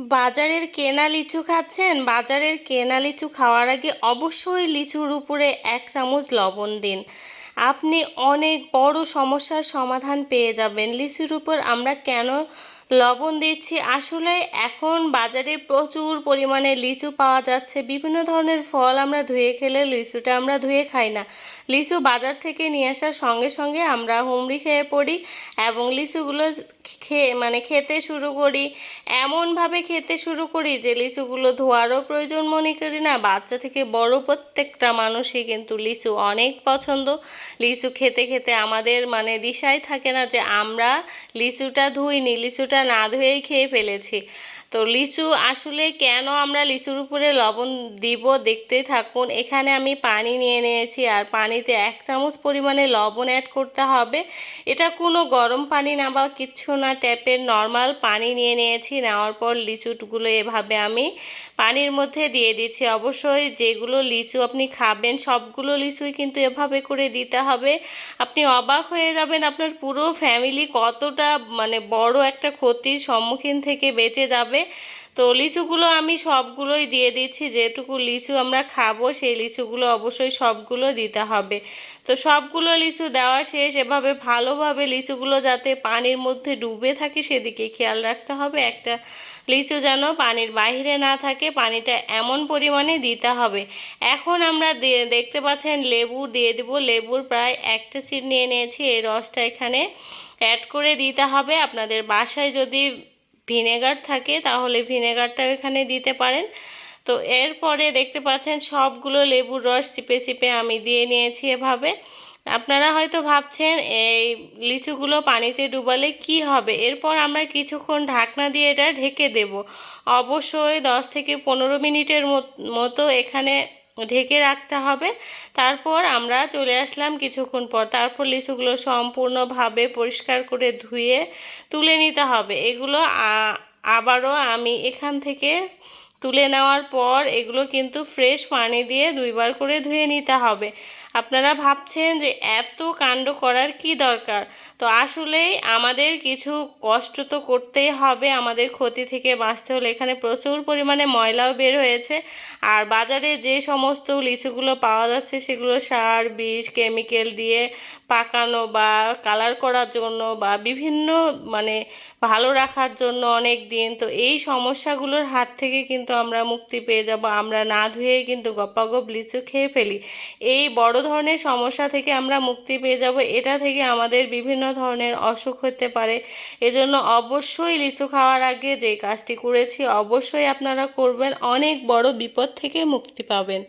বাজারের কেনা লিচু খাচ্ছেন? বাজারের কেনা লিচু খাওয়ার আগে অবশ্যই লিচুর উপরে 1 চামচ লবণ দিন। আপনি অনেক বড় সমস্যার সমাধান পেয়ে যাবেন। লিচুর উপর আমরা কেন লবণ দিচ্ছি? আসলে এখন বাজারে প্রচুর পরিমাণে লিচু পাওয়া যাচ্ছে। বিভিন্ন ধরনের ফল আমরা ধুয়ে খেলে লিচুটা আমরা ধুয়ে খাই না। লিচু বাজার থেকে নিয়ে আসার সঙ্গে সঙ্গে আমরা হুমড়ি খেয়ে পড়ি এবং লিচুগুলো খেতে শুরু করি। এমনভাবে খেতে শুরু করি যে লিচুগুলো ধোয়ারও প্রয়োজন মনে করি না। বাচ্চা থেকে বড় প্রত্যেকটা মানুষই কিন্তু লিচু অনেক পছন্দ। লিচু খেতে খেতে আমাদের দিশাই থাকে না যে আমরা লিচুটা ধুইনি, লিচুটা না ধুয়েই খেয়ে ফেলেছি। তো লিচু আসলে কেন আমরা লিচুর উপরে লবণ দিব দেখতে থাকুন। এখানে আমি পানি নিয়ে নিয়েছি আর পানিতে 1 চামচ পরিমাণে লবণ অ্যাড করতে হবে। এটা কোনো গরম পানি না বা কিচ্ছু না, ট্যাপের নর্মাল পানি নিয়ে নিয়েছি। নেওয়ার পর লিচুগুলো এভাবে আমি পানির মধ্যে দিয়ে দিচ্ছি। অবশ্যই যেগুলো লিচু আপনি খাবেন সবগুলো লিচুই কিন্তু এভাবে করে দিতে হবে। আপনি অবাক হয়ে যাবেন আপনার পুরো ফ্যামিলি কতটা বড় একটা ক্ষতির সম্মুখীন থেকে বেঁচে যাবে। তো লিচুগুলো আমি সবগুলোই দিয়ে দিচ্ছি। যেটুকু লিচু আমরা খাবো সেই লিচুগুলো অবশ্যই সবগুলো দিতে হবে। তো সবগুলো লিচু দেওয়া শেষ। এভাবে ভালোভাবে লিচুগুলো যাতে পানির মধ্যে ডুবে থাকে সেদিকে খেয়াল রাখতে হবে। একটা লিচু যেন পানির বাইরে না থাকে, পানিটা এমন পরিমাণে দিতে হবে। এখন আমরা দেখতে পাচ্ছেন লেবু দিয়ে দিব। লেবুর প্রায় 1 চিড় নিয়ে নিয়েছি। এই রসটা এখানে অ্যাড করে দিতে হবে। আপনাদের বাসায় যদি ভিনেগার থাকে তাহলে ভিনেগারটাও এখানে দিতে পারেন। তো এরপরে দেখতে পাচ্ছেন সবগুলো লেবুর রস চিপে চিপে আমি দিয়ে নিয়েছি এভাবে। আপনারা হয়তো ভাবছেন এই লিচুগুলো পানিতে ডুবালে কি হবে? এরপর আমরা কিছুক্ষণ ঢাকনা দিয়ে এটা ঢেকে দেব। অবশ্যই 10 থেকে 15 মিনিটের মতো এখানে ঢেকে রাখতে হবে। তারপর আমরা চলে আসলাম কিছুক্ষণ পর। তারপর লিচুগুলো সম্পূর্ণভাবে পরিষ্কার করে ধুয়ে তুলে নিতে হবে। এগুলো আবারও আমি এখান থেকে তুলে নেওয়ার পর এগুলো কিন্তু ফ্রেশ পানি দিয়ে 2 বার করে ধুয়ে নিতে হবে। আপনারা ভাবছেন যে এত কাণ্ড করার কি দরকার? তো আসলেই আমাদের কিছু কষ্ট তো করতেই হবে আমাদের ক্ষতি থেকে বাঁচতে হলে। এখানে প্রচুর পরিমাণে ময়লাও বের হয়েছে। আর বাজারে যে সমস্ত লিচুগুলো পাওয়া যাচ্ছে সেগুলো সার, বিষ, কেমিক্যাল দিয়ে পাকানো বা কালার করার জন্য বা বিভিন্ন ভালো রাখার জন্য অনেক দিন। তো এই সমস্যাগুলোর হাত থেকে কিন্তু আমরা মুক্তি পেয়ে যাব। আমরা না ধুয়েই কিন্তু গপাগপ লিচু খেয়ে ফেলি। এই বড় ধরনের সমস্যা থেকে আমরা মুক্তি পেয়ে যাব। এটা থেকে আমাদের বিভিন্ন ধরনের অসুখ হতে পারে। এজন্য অবশ্যই লিচু খাওয়ার আগে যে কাজটি করেছি অবশ্যই আপনারা করবেন। অনেক বড় বিপদ থেকে মুক্তি পাবেন।